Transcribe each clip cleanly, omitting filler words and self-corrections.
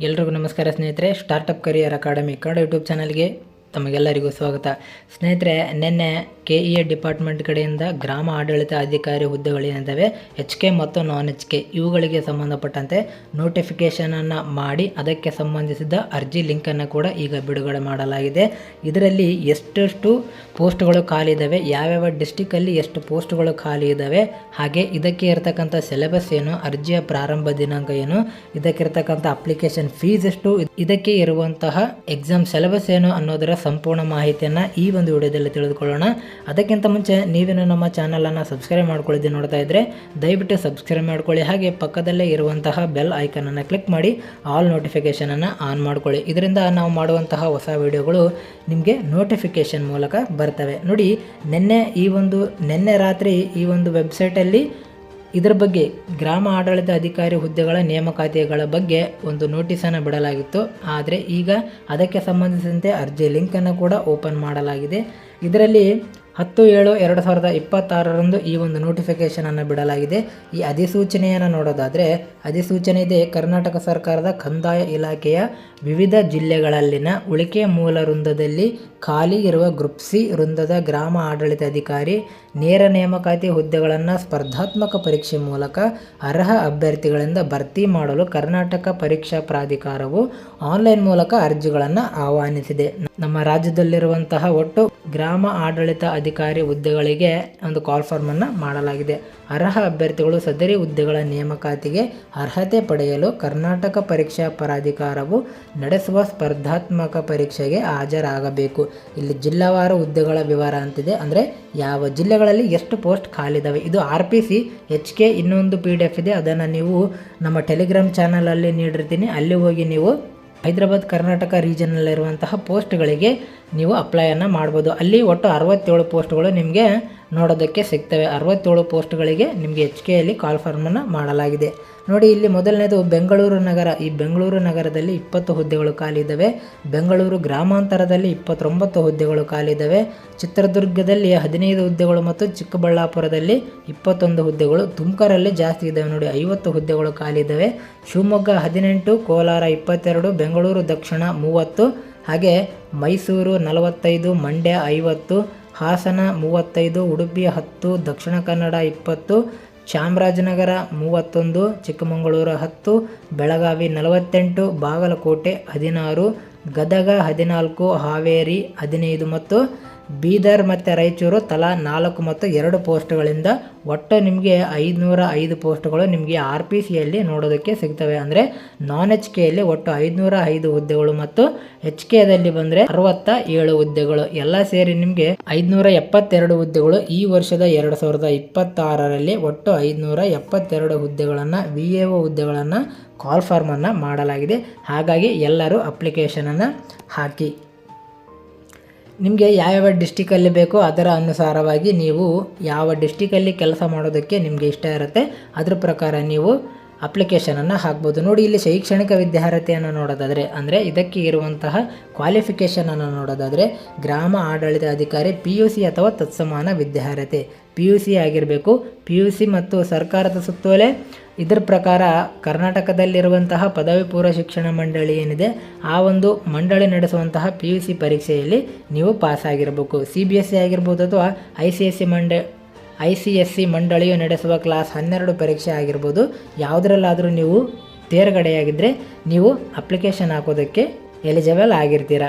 ಎಲ್ರಿಗೂ ನಮಸ್ಕಾರ ಸ್ನೇಹಿತರೆ. Startup career academy Kannada YouTube ಚಾನಲ್ಗೆ ತಮಗೆಲ್ಲರಿಗೂ ಸ್ವಾಗತ. ಸ್ನೇಹಿತರೆ, ನಿನ್ನೆ KEA ಡಿಪಾರ್ಟ್ಮೆಂಟ್ ಕಡೆಯಿಂದ ಗ್ರಾಮ ಆಡಳಿತ ಅಧಿಕಾರಿ ಹುದ್ದೆಗಳೇನಿದ್ದಾವೆ HK ಮತ್ತು ನಾನ್ HK ಇವುಗಳಿಗೆ ಸಂಬಂಧಪಟ್ಟಂತೆ ನೋಟಿಫಿಕೇಷನನ್ನು ಮಾಡಿ ಅದಕ್ಕೆ ಸಂಬಂಧಿಸಿದ ಅರ್ಜಿ ಲಿಂಕನ್ನು ಕೂಡ ಈಗ ಬಿಡುಗಡೆ ಮಾಡಲಾಗಿದೆ. ಇದರಲ್ಲಿ ಎಷ್ಟೆಷ್ಟು ಪೋಸ್ಟ್ಗಳು ಖಾಲಿ ಇದ್ದಾವೆ, ಯಾವ್ಯಾವ ಡಿಸ್ಟಿಕಲ್ಲಿ ಎಷ್ಟು ಪೋಸ್ಟ್ಗಳು ಖಾಲಿ ಇದ್ದಾವೆ, ಹಾಗೆ ಇದಕ್ಕೆ ಇರತಕ್ಕಂಥ ಸಿಲೆಬಸ್ ಏನು, ಅರ್ಜಿಯ ಪ್ರಾರಂಭ ದಿನಾಂಕ ಏನು, ಇದಕ್ಕಿರ್ತಕ್ಕಂಥ ಅಪ್ಲಿಕೇಶನ್ ಫೀಸ್ ಎಷ್ಟು, ಇದಕ್ಕೆ ಇರುವಂತಹ ಎಕ್ಸಾಮ್ ಸಿಲೆಬಸ್ ಏನು ಅನ್ನೋದರ ಸಂಪೂರ್ಣ ಮಾಹಿತಿಯನ್ನು ಈ ಒಂದು ವಿಡಿಯೋದಲ್ಲಿ ತಿಳಿದುಕೊಳ್ಳೋಣ. ಅದಕ್ಕಿಂತ ಮುಂಚೆ ನೀವೇನು ನಮ್ಮ ಚಾನಲನ್ನು ಸಬ್ಸ್ಕ್ರೈಬ್ ಮಾಡ್ಕೊಳ್ಳಿದ್ದು ನೋಡ್ತಾ ಇದ್ದರೆ ದಯವಿಟ್ಟು ಸಬ್ಸ್ಕ್ರೈಬ್ ಮಾಡ್ಕೊಳ್ಳಿ. ಹಾಗೆ ಪಕ್ಕದಲ್ಲೇ ಇರುವಂತಹ ಬೆಲ್ ಐಕನನ್ನು ಕ್ಲಿಕ್ ಮಾಡಿ ಆಲ್ ನೋಟಿಫಿಕೇಷನನ್ನು ಆನ್ ಮಾಡ್ಕೊಳ್ಳಿ. ಇದರಿಂದ ನಾವು ಮಾಡುವಂತಹ ಹೊಸ ವಿಡಿಯೋಗಳು ನಿಮಗೆ ನೋಟಿಫಿಕೇಷನ್ ಮೂಲಕ ಬರ್ತವೆ. ನೋಡಿ, ನಿನ್ನೆ ರಾತ್ರಿ ಈ ಒಂದು ವೆಬ್ಸೈಟಲ್ಲಿ ಇದರ ಬಗ್ಗೆ ಗ್ರಾಮ ಆಡಳಿತ ಅಧಿಕಾರಿ ಹುದ್ದೆಗಳ ನೇಮಕಾತಿಗಳ ಬಗ್ಗೆ ಒಂದು ನೋಟಿಸನ್ನು ಬಿಡಲಾಗಿತ್ತು. ಆದರೆ ಈಗ ಅದಕ್ಕೆ ಸಂಬಂಧಿಸಿದಂತೆ ಅರ್ಜಿ ಲಿಂಕನ್ನು ಕೂಡ ಓಪನ್ ಮಾಡಲಾಗಿದೆ. ಇದರಲ್ಲಿ 10/7/2026 ಈ ಒಂದು ನೋಟಿಫಿಕೇಷನನ್ನು ಬಿಡಲಾಗಿದೆ. ಈ ಅಧಿಸೂಚನೆಯನ್ನು ನೋಡೋದಾದರೆ ಅಧಿಸೂಚನೆ ಇದೆ: ಕರ್ನಾಟಕ ಸರ್ಕಾರದ ಕಂದಾಯ ಇಲಾಖೆಯ ವಿವಿಧ ಜಿಲ್ಲೆಗಳಲ್ಲಿನ ಉಳಿಕೆ ಮೂಲ ವೃಂದದಲ್ಲಿ ಖಾಲಿ ಇರುವ ಗ್ರೂಪ್ ಸಿ ವೃಂದದ ಗ್ರಾಮ ಆಡಳಿತ ಅಧಿಕಾರಿ ನೇರ ನೇಮಕಾತಿ ಹುದ್ದೆಗಳನ್ನು ಸ್ಪರ್ಧಾತ್ಮಕ ಪರೀಕ್ಷೆ ಮೂಲಕ ಅರ್ಹ ಅಭ್ಯರ್ಥಿಗಳಿಂದ ಭರ್ತಿ ಮಾಡಲು ಕರ್ನಾಟಕ ಪರೀಕ್ಷಾ ಪ್ರಾಧಿಕಾರವು ಆನ್ಲೈನ್ ಮೂಲಕ ಅರ್ಜಿಗಳನ್ನು ಆಹ್ವಾನಿಸಿದೆ. ನಮ್ಮ ರಾಜ್ಯದಲ್ಲಿರುವಂತಹ ಒಟ್ಟು ಗ್ರಾಮ ಆಡಳಿತ ಅಧಿಕಾರಿ ಹುದ್ದೆಗಳಿಗೆ ಒಂದು ಕಾಲ್ ಫಾರ್ಮ್ ಅನ್ನು ಮಾಡಲಾಗಿದೆ. ಅರ್ಹ ಅಭ್ಯರ್ಥಿಗಳು ಸದರಿ ಹುದ್ದೆಗಳ ನೇಮಕಾತಿಗೆ ಅರ್ಹತೆ ಪಡೆಯಲು ಕರ್ನಾಟಕ ಪರೀಕ್ಷಾ ಪ್ರಾಧಿಕಾರವು ನಡೆಸುವ ಸ್ಪರ್ಧಾತ್ಮಕ ಪರೀಕ್ಷೆಗೆ ಹಾಜರಾಗಬೇಕು. ಇಲ್ಲಿ ಜಿಲ್ಲಾವಾರು ಹುದ್ದೆಗಳ ವಿವರ ಅಂತಿದೆ, ಅಂದರೆ ಯಾವ ಜಿಲ್ಲೆಗಳಲ್ಲಿ ಎಷ್ಟು ಪೋಸ್ಟ್ ಖಾಲಿದಾವೆ. ಇದು RPC HK ಇನ್ನೊಂದು PDF ಇದೆ, ಅದನ್ನು ನೀವು ನಮ್ಮ ಟೆಲಿಗ್ರಾಮ್ ಚಾನಲಲ್ಲಿ ನೀಡಿರ್ತೀನಿ. ಅಲ್ಲಿ ಹೋಗಿ ನೀವು ಹೈದರಾಬಾದ್ ಕರ್ನಾಟಕ ರೀಜನಲ್ಲಿರುವಂತಹ ಪೋಸ್ಟ್ಗಳಿಗೆ ನೀವು ಅಪ್ಲೈಯನ್ನು ಮಾಡ್ಬೋದು. ಅಲ್ಲಿ ಒಟ್ಟು 67 ಪೋಸ್ಟ್ಗಳು ನಿಮಗೆ ನೋಡೋದಕ್ಕೆ ಸಿಗ್ತವೆ. 67 ಪೋಸ್ಟ್ಗಳಿಗೆ ನಿಮಗೆ HKಯಲ್ಲಿ ಕಾಲ್ ಫಾರ್ಮನ್ನು ಮಾಡಲಾಗಿದೆ. ನೋಡಿ, ಇಲ್ಲಿ ಮೊದಲನೇದು ಬೆಂಗಳೂರು ನಗರ. ಈ ಬೆಂಗಳೂರು ನಗರದಲ್ಲಿ 20 ಹುದ್ದೆಗಳು ಖಾಲಿ ಇದ್ದಾವೆ. ಬೆಂಗಳೂರು ಗ್ರಾಮಾಂತರದಲ್ಲಿ 29 ಹುದ್ದೆಗಳು ಖಾಲಿ ಇದ್ದಾವೆ. ಚಿತ್ರದುರ್ಗದಲ್ಲಿ 15 ಹುದ್ದೆಗಳು ಮತ್ತು ಚಿಕ್ಕಬಳ್ಳಾಪುರದಲ್ಲಿ 21 ಹುದ್ದೆಗಳು. ತುಮಕೂರಲ್ಲಿ ಜಾಸ್ತಿ ಇದ್ದಾವೆ ನೋಡಿ, 50 ಹುದ್ದೆಗಳು ಖಾಲಿ ಇದ್ದಾವೆ. ಶಿವಮೊಗ್ಗ 18, ಕೋಲಾರ 22, ಬೆಂಗಳೂರು ದಕ್ಷಿಣ 30, ಹಾಗೆ ಮೈಸೂರು 45, ಮಂಡ್ಯ 50, ಹಾಸನ 35, ಉಡುಪಿ 10, ದಕ್ಷಿಣ ಕನ್ನಡ 20, ಚಾಮರಾಜನಗರ 31, ಚಿಕ್ಕಮಗಳೂರು 10, ಬೆಳಗಾವಿ 48, ಬಾಗಲಕೋಟೆ 16, ಗದಗ 14, ಹಾವೇರಿ 15 ಮತ್ತು ಬೀದರ್ ಮತ್ತು ರಾಯಚೂರು ತಲಾ 4 ಮತ್ತು 2 ಪೋಸ್ಟ್ಗಳಿಂದ ಒಟ್ಟು ನಿಮಗೆ 505 ಪೋಸ್ಟ್ಗಳು ನಿಮಗೆ RPCಯಲ್ಲಿ ನೋಡೋದಕ್ಕೆ ಸಿಗ್ತವೆ. ಅಂದರೆ ನಾನ್ HKಯಲ್ಲಿ ಒಟ್ಟು 505 ಹುದ್ದೆಗಳು ಮತ್ತು HKದಲ್ಲಿ ಬಂದರೆ 67 ಹುದ್ದೆಗಳು, ಎಲ್ಲ ಸೇರಿ ನಿಮಗೆ 572 ಹುದ್ದೆಗಳು. ಈ ವರ್ಷದ 2026ರಲ್ಲಿ ಒಟ್ಟು 572 ಹುದ್ದೆಗಳನ್ನು VAO ಹುದ್ದೆಗಳನ್ನು ಕಾಲ್ ಫಾರ್ಮನ್ನು ಮಾಡಲಾಗಿದೆ. ಹಾಗಾಗಿ ಎಲ್ಲರೂ ಅಪ್ಲಿಕೇಶನನ್ನು ಹಾಕಿ. ನಿಮಗೆ ಯಾವ್ಯಾವ ಡಿಸ್ಟಿಕಲ್ಲಿ ಬೇಕೋ ಅದರ ಅನುಸಾರವಾಗಿ ನೀವು ಯಾವ ಡಿಸ್ಟಿಕಲ್ಲಿ ಕೆಲಸ ಮಾಡೋದಕ್ಕೆ ನಿಮಗೆ ಇಷ್ಟ ಇರುತ್ತೆ ಅದ್ರ ಪ್ರಕಾರ ನೀವು ಅಪ್ಲಿಕೇಶನನ್ನು ಹಾಕ್ಬೋದು. ನೋಡಿ, ಇಲ್ಲಿ ಶೈಕ್ಷಣಿಕ ವಿದ್ಯಾರ್ಹತೆಯನ್ನು ನೋಡೋದಾದರೆ, ಅಂದರೆ ಇದಕ್ಕೆ ಇರುವಂತಹ ಕ್ವಾಲಿಫಿಕೇಷನನ್ನು ನೋಡೋದಾದರೆ ಗ್ರಾಮ ಆಡಳಿತ ಅಧಿಕಾರಿ PUC ಅಥವಾ ತತ್ಸಮಾನ ವಿದ್ಯಾರ್ಹತೆ PUC ಆಗಿರಬೇಕು. PUC ಮತ್ತು ಸರ್ಕಾರದ ಸುತ್ತೋಲೆ. ಇದರ ಪ್ರಕಾರ ಕರ್ನಾಟಕದಲ್ಲಿರುವಂತಹ ಪದವಿ ಪೂರ್ವ ಶಿಕ್ಷಣ ಮಂಡಳಿ ಏನಿದೆ ಆ ಒಂದು ಮಂಡಳಿ ನಡೆಸುವಂತಹ PUC ಪರೀಕ್ಷೆಯಲ್ಲಿ ನೀವು ಪಾಸ್ ಆಗಿರಬೇಕು. CBSE ಆಗಿರ್ಬೋದು ಅಥವಾ ICSE ಮಂಡಳಿಯು ನಡೆಸುವ ಕ್ಲಾಸ್ 12 ಪರೀಕ್ಷೆ ಆಗಿರ್ಬೋದು. ಯಾವುದರಲ್ಲಾದರೂ ನೀವು ತೇರ್ಗಡೆಯಾಗಿದ್ದರೆ ನೀವು ಅಪ್ಲಿಕೇಶನ್ ಹಾಕೋದಕ್ಕೆ ಎಲಿಜಿಬಲ್ ಆಗಿರ್ತೀರ.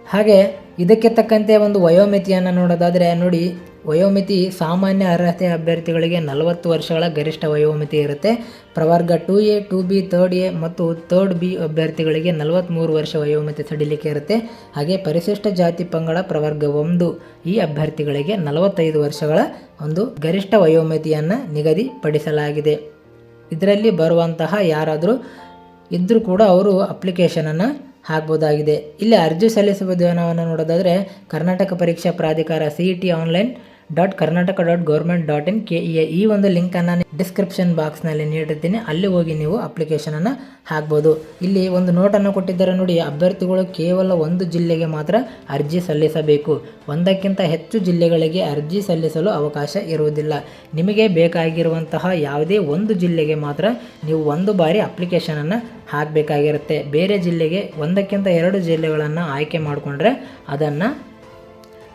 ಹಾಗೆ ಇದಕ್ಕೆ ತಕ್ಕಂತೆ ಒಂದು ವಯೋಮಿತಿಯನ್ನು ನೋಡೋದಾದರೆ, ನೋಡಿ, ವಯೋಮಿತಿ ಸಾಮಾನ್ಯ ಅರ್ಹತೆ ಅಭ್ಯರ್ಥಿಗಳಿಗೆ 40 ವರ್ಷಗಳ ಗರಿಷ್ಠ ವಯೋಮಿತಿ ಇರುತ್ತೆ. ಪ್ರವರ್ಗ 2A, 2B, 3A ಮತ್ತು 3B ಅಭ್ಯರ್ಥಿಗಳಿಗೆ 43 ವರ್ಷ ವಯೋಮಿತಿ ಸಡಿಲಿಕೆ ಇರುತ್ತೆ. ಹಾಗೆ ಪರಿಶಿಷ್ಟ ಜಾತಿ ಪಂಗಡ ಪ್ರವರ್ಗ 1 ಈ ಅಭ್ಯರ್ಥಿಗಳಿಗೆ 45 ವರ್ಷಗಳ ಒಂದು ಗರಿಷ್ಠ ವಯೋಮಿತಿಯನ್ನು ನಿಗದಿಪಡಿಸಲಾಗಿದೆ. ಇದರಲ್ಲಿ ಬರುವಂತಹ ಯಾರಾದರೂ ಇದ್ದರೂ ಕೂಡ ಅವರು ಅಪ್ಲಿಕೇಶನನ್ನು ಹಾಕ್ಬೋದಾಗಿದೆ. ಇಲ್ಲಿ ಅರ್ಜಿ ಸಲ್ಲಿಸುವ ವಿಧಾನವನ್ನು ನೋಡೋದಾದರೆ ಕರ್ನಾಟಕ ಪರೀಕ್ಷಾ ಪ್ರಾಧಿಕಾರ CET ಆನ್ಲೈನ್ www.karnataka.government.in.ke ಈ ಒಂದು ಲಿಂಕನ್ನು ಡಿಸ್ಕ್ರಿಪ್ಷನ್ ಬಾಕ್ಸ್ನಲ್ಲಿ ನೀಡಿರ್ತೀನಿ. ಅಲ್ಲಿ ಹೋಗಿ ನೀವು ಅಪ್ಲಿಕೇಶನನ್ನು ಹಾಕ್ಬೋದು. ಇಲ್ಲಿ ಒಂದು ನೋಟನ್ನು ಕೊಟ್ಟಿದ್ದಾರೆ ನೋಡಿ, ಅಭ್ಯರ್ಥಿಗಳು ಕೇವಲ ಒಂದು ಜಿಲ್ಲೆಗೆ ಮಾತ್ರ ಅರ್ಜಿ ಸಲ್ಲಿಸಬೇಕು. ಒಂದಕ್ಕಿಂತ ಹೆಚ್ಚು ಜಿಲ್ಲೆಗಳಿಗೆ ಅರ್ಜಿ ಸಲ್ಲಿಸಲು ಅವಕಾಶ ಇರುವುದಿಲ್ಲ. ನಿಮಗೆ ಬೇಕಾಗಿರುವಂತಹ ಯಾವುದೇ ಒಂದು ಜಿಲ್ಲೆಗೆ ಮಾತ್ರ ನೀವು ಒಂದು ಬಾರಿ ಅಪ್ಲಿಕೇಶನನ್ನು ಹಾಕಬೇಕಾಗಿರುತ್ತೆ. ಬೇರೆ ಜಿಲ್ಲೆಗೆ ಒಂದಕ್ಕಿಂತ ಎರಡು ಜಿಲ್ಲೆಗಳನ್ನು ಆಯ್ಕೆ ಮಾಡಿಕೊಂಡ್ರೆ ಅದನ್ನು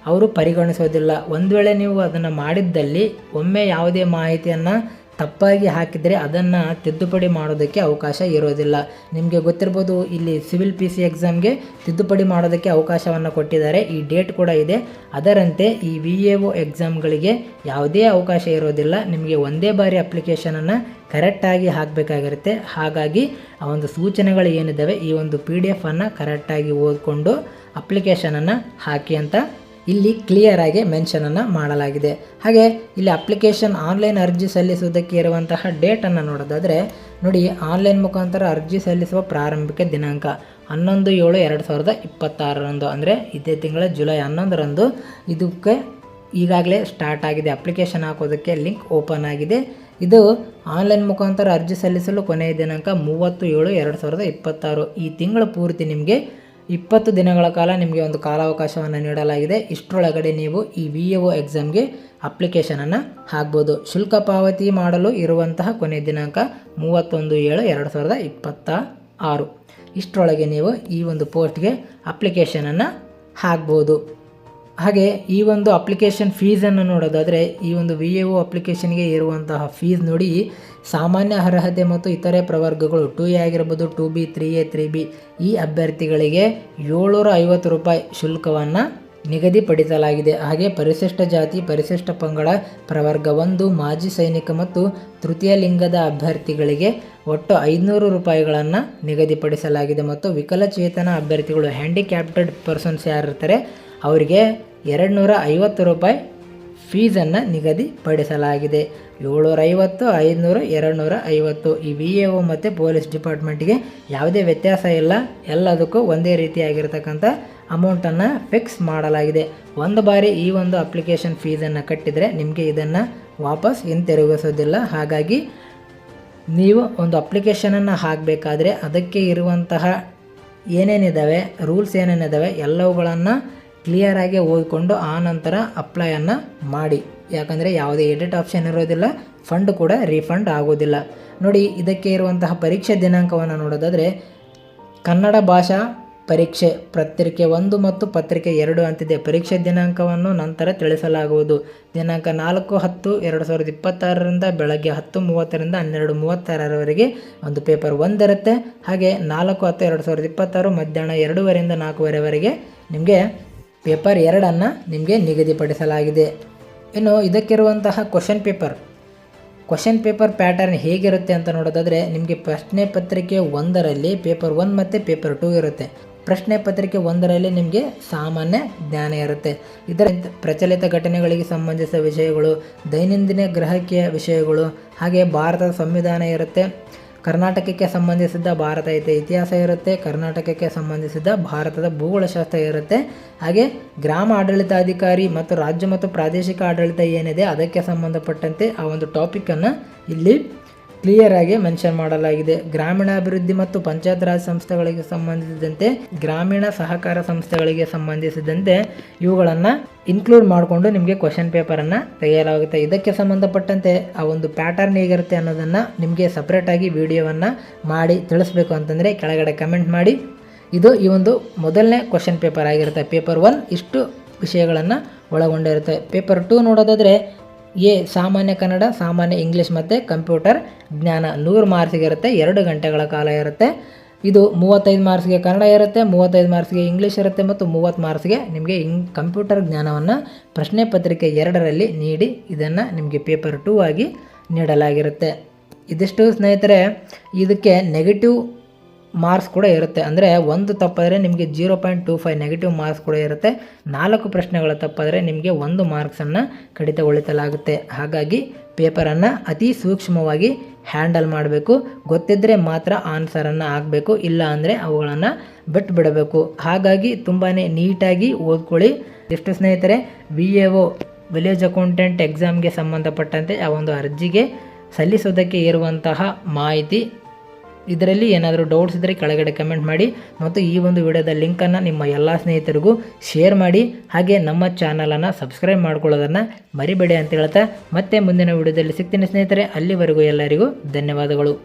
ಅವರು ಪರಿಗಣಿಸೋದಿಲ್ಲ. ಒಂದು ವೇಳೆ ನೀವು ಅದನ್ನು ಮಾಡಿದ್ದಲ್ಲಿ ಒಮ್ಮೆ ಯಾವುದೇ ಮಾಹಿತಿಯನ್ನು ತಪ್ಪಾಗಿ ಹಾಕಿದರೆ ಅದನ್ನು ತಿದ್ದುಪಡಿ ಮಾಡೋದಕ್ಕೆ ಅವಕಾಶ ಇರೋದಿಲ್ಲ. ನಿಮಗೆ ಗೊತ್ತಿರ್ಬೋದು, ಇಲ್ಲಿ ಸಿವಿಲ್ PC ಎಕ್ಸಾಮ್ಗೆ ತಿದ್ದುಪಡಿ ಮಾಡೋದಕ್ಕೆ ಅವಕಾಶವನ್ನು ಕೊಟ್ಟಿದ್ದಾರೆ. ಈ ಡೇಟ್ ಕೂಡ ಇದೆ. ಅದರಂತೆ ಈ VAO ಎಕ್ಸಾಮ್ಗಳಿಗೆ ಯಾವುದೇ ಅವಕಾಶ ಇರೋದಿಲ್ಲ. ನಿಮಗೆ ಒಂದೇ ಬಾರಿ ಅಪ್ಲಿಕೇಶನನ್ನು ಕರೆಕ್ಟಾಗಿ ಹಾಕಬೇಕಾಗಿರುತ್ತೆ. ಹಾಗಾಗಿ ಆ ಒಂದು ಸೂಚನೆಗಳು ಏನಿದ್ದಾವೆ ಈ ಒಂದು PDF ಅನ್ನು ಕರೆಕ್ಟಾಗಿ ಓದಿಕೊಂಡು ಅಪ್ಲಿಕೇಶನನ್ನು ಹಾಕಿ ಅಂತ ಇಲ್ಲಿ ಕ್ಲಿಯರಾಗಿ ಮೆನ್ಷನನ್ನು ಮಾಡಲಾಗಿದೆ. ಹಾಗೆ ಇಲ್ಲಿ ಅಪ್ಲಿಕೇಶನ್ ಆನ್ಲೈನ್ ಅರ್ಜಿ ಸಲ್ಲಿಸುವುದಕ್ಕೆ ಇರುವಂತಹ ಡೇಟನ್ನು ನೋಡೋದಾದರೆ ನೋಡಿ, ಆನ್ಲೈನ್ ಮುಖಾಂತರ ಅರ್ಜಿ ಸಲ್ಲಿಸುವ ಪ್ರಾರಂಭಿಕ ದಿನಾಂಕ 11/7/2026 ಅಂದರೆ ಇದೇ ತಿಂಗಳ ಜುಲೈ 11 ಇದಕ್ಕೆ ಈಗಾಗಲೇ ಸ್ಟಾರ್ಟ್ ಆಗಿದೆ. ಅಪ್ಲಿಕೇಶನ್ ಹಾಕೋದಕ್ಕೆ ಲಿಂಕ್ ಓಪನ್ ಆಗಿದೆ. ಇದು ಆನ್ಲೈನ್ ಮುಖಾಂತರ ಅರ್ಜಿ ಸಲ್ಲಿಸಲು ಕೊನೆಯ ದಿನಾಂಕ 30/7/2026. ಈ ತಿಂಗಳ ಪೂರ್ತಿ ನಿಮಗೆ 20 ದಿನಗಳ ಕಾಲ ನಿಮಗೆ ಒಂದು ಕಾಲಾವಕಾಶವನ್ನು ನೀಡಲಾಗಿದೆ. ಇಷ್ಟರೊಳಗಡೆ ನೀವು ಈ VAO ಎಕ್ಸಾಮ್ಗೆ ಅಪ್ಲಿಕೇಶನನ್ನು ಹಾಕ್ಬೋದು. ಶುಲ್ಕ ಪಾವತಿ ಮಾಡಲು ಇರುವಂತಹ ಕೊನೆಯ ದಿನಾಂಕ 31/7/2026. ಇಷ್ಟರೊಳಗೆ ನೀವು ಈ ಒಂದು ಪೋಸ್ಟ್ಗೆ ಅಪ್ಲಿಕೇಶನನ್ನು ಹಾಕ್ಬೋದು. ಹಾಗೆ ಈ ಒಂದು ಅಪ್ಲಿಕೇಶನ್ ಫೀಸನ್ನು ನೋಡೋದಾದರೆ ಈ ಒಂದು VAO ಅಪ್ಲಿಕೇಶನ್ಗೆ ಇರುವಂತಹ ಫೀಸ್ ನೋಡಿ, ಸಾಮಾನ್ಯ ಅರ್ಹತೆ ಮತ್ತು ಇತರೆ ಪ್ರವರ್ಗಗಳು 2A ಆಗಿರ್ಬೋದು, 2B, 3A, 3B ಈ ಅಭ್ಯರ್ಥಿಗಳಿಗೆ 750 ರೂಪಾಯಿ ಶುಲ್ಕವನ್ನು ನಿಗದಿಪಡಿಸಲಾಗಿದೆ. ಹಾಗೆ ಪರಿಶಿಷ್ಟ ಜಾತಿ, ಪರಿಶಿಷ್ಟ ಪಂಗಡ, ಪ್ರವರ್ಗ 1, ಮಾಜಿ ಸೈನಿಕ ಮತ್ತು ತೃತೀಯ ಲಿಂಗದ ಅಭ್ಯರ್ಥಿಗಳಿಗೆ ಒಟ್ಟು 500 ರೂಪಾಯಿಗಳನ್ನು ನಿಗದಿಪಡಿಸಲಾಗಿದೆ. ಮತ್ತು ವಿಕಲಚೇತನ ಅಭ್ಯರ್ಥಿಗಳು, ಹ್ಯಾಂಡಿಕ್ಯಾಪ್ಟೆಡ್ ಪರ್ಸನ್ಸ್ ಯಾರಿರ್ತಾರೆ ಅವರಿಗೆ 250 ರೂಪಾಯಿ ಫೀಸನ್ನು ನಿಗದಿಪಡಿಸಲಾಗಿದೆ. 750, 500, 250 ಈ VAO ಮತ್ತು ಪೊಲೀಸ್ ಡಿಪಾರ್ಟ್ಮೆಂಟ್ಗೆ ಯಾವುದೇ ವ್ಯತ್ಯಾಸ ಇಲ್ಲ. ಎಲ್ಲದಕ್ಕೂ ಒಂದೇ ರೀತಿಯಾಗಿರ್ತಕ್ಕಂಥ ಅಮೌಂಟನ್ನು ಫಿಕ್ಸ್ ಮಾಡಲಾಗಿದೆ. ಒಂದು ಬಾರಿ ಈ ಒಂದು ಅಪ್ಲಿಕೇಶನ್ ಫೀಸನ್ನು ಕಟ್ಟಿದರೆ ನಿಮಗೆ ಇದನ್ನು ವಾಪಸ್ ಹಿಂತಿರುಗಿಸೋದಿಲ್ಲ. ಹಾಗಾಗಿ ನೀವು ಒಂದು ಅಪ್ಲಿಕೇಶನನ್ನು ಹಾಕಬೇಕಾದ್ರೆ ಅದಕ್ಕೆ ಇರುವಂತಹ ಏನೇನಿದ್ದಾವೆ ರೂಲ್ಸ್ ಏನೇನಿದ್ದಾವೆ ಎಲ್ಲವುಗಳನ್ನು ಕ್ಲಿಯರಾಗಿ ಓದಿಕೊಂಡು ಆ ನಂತರ ಅಪ್ಲೈಯನ್ನು ಮಾಡಿ. ಯಾಕಂದರೆ ಯಾವುದೇ ಎಡಿಟ್ ಆಪ್ಷನ್ ಇರೋದಿಲ್ಲ, ಫಂಡ್ ಕೂಡ ರೀಫಂಡ್ ಆಗೋದಿಲ್ಲ. ನೋಡಿ, ಇದಕ್ಕೆ ಇರುವಂತಹ ಪರೀಕ್ಷೆ ದಿನಾಂಕವನ್ನು ನೋಡೋದಾದರೆ ಕನ್ನಡ ಭಾಷಾ ಪರೀಕ್ಷೆ ಪತ್ರಿಕೆ 1 ಮತ್ತು ಪತ್ರಿಕೆ 2 ಅಂತಿದೆ. ಪರೀಕ್ಷೆ ದಿನಾಂಕವನ್ನು ನಂತರ ತಿಳಿಸಲಾಗುವುದು. ದಿನಾಂಕ 4/10/2026 ಬೆಳಗ್ಗೆ 10:30ರಿಂದ 12:36 ಒಂದು ಪೇಪರ್ 1 ಇರುತ್ತೆ. ಹಾಗೆ 4/10/2026 ಮಧ್ಯಾಹ್ನ 2:00ರಿಂದ 4:00 ನಿಮಗೆ ಪೇಪರ್ 2 ನಿಮಗೆ ನಿಗದಿಪಡಿಸಲಾಗಿದೆ. ಇನ್ನು ಇದಕ್ಕಿರುವಂತಹ ಕ್ವಶನ್ ಪೇಪರ್ ಪ್ಯಾಟರ್ನ್ ಹೇಗಿರುತ್ತೆ ಅಂತ ನೋಡೋದಾದರೆ ನಿಮಗೆ ಪ್ರಶ್ನೆ ಪತ್ರಿಕೆ 1ರಲ್ಲಿ ಪೇಪರ್ 1 ಮತ್ತು ಪೇಪರ್ 2 ಇರುತ್ತೆ. ಪ್ರಶ್ನೆ ಪತ್ರಿಕೆ 1ರಲ್ಲಿ ನಿಮಗೆ ಸಾಮಾನ್ಯ ಜ್ಞಾನ ಇರುತ್ತೆ. ಇದರ ಪ್ರಚಲಿತ ಘಟನೆಗಳಿಗೆ ಸಂಬಂಧಿಸಿದ ವಿಷಯಗಳು, ದೈನಂದಿನ ಗ್ರಹಿಕೆಯ ವಿಷಯಗಳು, ಹಾಗೆ ಭಾರತದ ಸಂವಿಧಾನ ಇರುತ್ತೆ. ಕರ್ನಾಟಕಕ್ಕೆ ಸಂಬಂಧಿಸಿದ ಭಾರತ ಇತಿಹಾಸ ಇರುತ್ತೆ. ಕರ್ನಾಟಕಕ್ಕೆ ಸಂಬಂಧಿಸಿದ ಭಾರತದ ಭೂಗೋಳಶಾಸ್ತ್ರ ಇರುತ್ತೆ. ಹಾಗೆ ಗ್ರಾಮ ಆಡಳಿತಾಧಿಕಾರಿ ಮತ್ತು ರಾಜ್ಯ ಮತ್ತು ಪ್ರಾದೇಶಿಕ ಆಡಳಿತ ಏನಿದೆ ಅದಕ್ಕೆ ಸಂಬಂಧಪಟ್ಟಂತೆ ಆ ಒಂದು ಟಾಪಿಕನ್ನು ಇಲ್ಲಿ ಕ್ಲಿಯರಾಗಿ ಮೆನ್ಷನ್ ಮಾಡಲಾಗಿದೆ. ಗ್ರಾಮೀಣಾಭಿವೃದ್ಧಿ ಮತ್ತು ಪಂಚಾಯತ್ ರಾಜ್ ಸಂಸ್ಥೆಗಳಿಗೆ ಸಂಬಂಧಿಸಿದಂತೆ, ಗ್ರಾಮೀಣ ಸಹಕಾರ ಸಂಸ್ಥೆಗಳಿಗೆ ಸಂಬಂಧಿಸಿದಂತೆ ಇವುಗಳನ್ನು ಇನ್ಕ್ಲೂಡ್ ಮಾಡಿಕೊಂಡು ನಿಮಗೆ ಕ್ವಶನ್ ಪೇಪರನ್ನು ತೆಗೆಯಲಾಗುತ್ತೆ. ಇದಕ್ಕೆ ಸಂಬಂಧಪಟ್ಟಂತೆ ಆ ಒಂದು ಪ್ಯಾಟರ್ನ್ ಹೇಗಿರುತ್ತೆ ಅನ್ನೋದನ್ನು ನಿಮಗೆ ಸಪ್ರೇಟಾಗಿ ವಿಡಿಯೋವನ್ನು ಮಾಡಿ ತಿಳಿಸ್ಬೇಕು ಅಂತಂದರೆ ಕೆಳಗಡೆ ಕಮೆಂಟ್ ಮಾಡಿ. ಇದು ಈ ಒಂದು ಮೊದಲನೇ ಕ್ವಶನ್ ಪೇಪರ್ ಆಗಿರುತ್ತೆ. ಪೇಪರ್ 1 ಇಷ್ಟು ವಿಷಯಗಳನ್ನು ಒಳಗೊಂಡಿರುತ್ತೆ. ಪೇಪರ್ 2 ನೋಡೋದಾದರೆ ಸಾಮಾನ್ಯ ಕನ್ನಡ, ಸಾಮಾನ್ಯ ಇಂಗ್ಲೀಷ್ ಮತ್ತು ಕಂಪ್ಯೂಟರ್ ಜ್ಞಾನ 100 ಮಾರ್ಕ್ಸಿಗೆ ಇರುತ್ತೆ. 2 ಗಂಟೆಗಳ ಕಾಲ ಇರುತ್ತೆ. ಇದು 35 ಮಾರ್ಕ್ಸ್ಗೆ ಕನ್ನಡ ಇರುತ್ತೆ, 35 ಮಾರ್ಕ್ಸ್ಗೆ ಇಂಗ್ಲೀಷ್ ಇರುತ್ತೆ ಮತ್ತು 30 ಮಾರ್ಕ್ಸ್ಗೆ ನಿಮಗೆ ಕಂಪ್ಯೂಟರ್ ಜ್ಞಾನವನ್ನು ಪ್ರಶ್ನೆ ಪತ್ರಿಕೆ 2ರಲ್ಲಿ ನೀಡಿ ಇದನ್ನು ನಿಮಗೆ ಪೇಪರ್ 2 ಆಗಿ ನೀಡಲಾಗಿರುತ್ತೆ. ಇದಿಷ್ಟು ಸ್ನೇಹಿತರೆ. ಇದಕ್ಕೆ ನೆಗೆಟಿವ್ ಮಾರ್ಕ್ಸ್ ಕೂಡ ಇರುತ್ತೆ. ಅಂದರೆ ಒಂದು ತಪ್ಪಾದರೆ ನಿಮಗೆ 0.25 ನೆಗೆಟಿವ್ ಮಾರ್ಕ್ಸ್ ಕೂಡ ಇರುತ್ತೆ. 4 ಪ್ರಶ್ನೆಗಳು ತಪ್ಪಾದರೆ ನಿಮಗೆ 1 ಮಾರ್ಕ್ಸನ್ನು ಕಡಿತಗೊಳಿಸಲಾಗುತ್ತೆ. ಹಾಗಾಗಿ ಪೇಪರನ್ನು ಅತಿ ಸೂಕ್ಷ್ಮವಾಗಿ ಹ್ಯಾಂಡಲ್ ಮಾಡಬೇಕು. ಗೊತ್ತಿದ್ದರೆ ಮಾತ್ರ ಆನ್ಸರನ್ನು ಹಾಕಬೇಕು, ಇಲ್ಲ ಅಂದರೆ ಅವುಗಳನ್ನು ಬಿಡಬೇಕು. ಹಾಗಾಗಿ ತುಂಬಾ ನೀಟಾಗಿ ಓದ್ಕೊಳ್ಳಿ. ಎಷ್ಟು ಸ್ನೇಹಿತರೆ, VAO ವಿಲೇಜ್ ಅಕೌಂಟೆಂಟ್ ಎಕ್ಸಾಮ್ಗೆ ಸಂಬಂಧಪಟ್ಟಂತೆ ಆ ಒಂದು ಅರ್ಜಿಗೆ ಸಲ್ಲಿಸೋದಕ್ಕೆ ಇರುವಂತಹ ಮಾಹಿತಿ. ಇದರಲ್ಲಿ ಏನಾದರೂ ಡೌಟ್ಸ್ ಇದ್ದರೆ ಕೆಳಗಡೆ ಕಮೆಂಟ್ ಮಾಡಿ ಮತ್ತು ಈ ಒಂದು ವಿಡಿಯೋದ ಲಿಂಕನ್ನು ನಿಮ್ಮ ಎಲ್ಲ ಸ್ನೇಹಿತರಿಗೂ ಶೇರ್ ಮಾಡಿ. ಹಾಗೆ ನಮ್ಮ ಚಾನಲನ್ನು ಸಬ್ಸ್ಕ್ರೈಬ್ ಮಾಡ್ಕೊಳ್ಳೋದನ್ನು ಮರಿಬೇಡಿ ಅಂತ ಹೇಳ್ತಾ ಮತ್ತೆ ಮುಂದಿನ ವಿಡಿಯೋದಲ್ಲಿ ಸಿಗ್ತೀನಿ ಸ್ನೇಹಿತರೆ. ಅಲ್ಲಿವರೆಗೂ ಎಲ್ಲರಿಗೂ ಧನ್ಯವಾದಗಳು.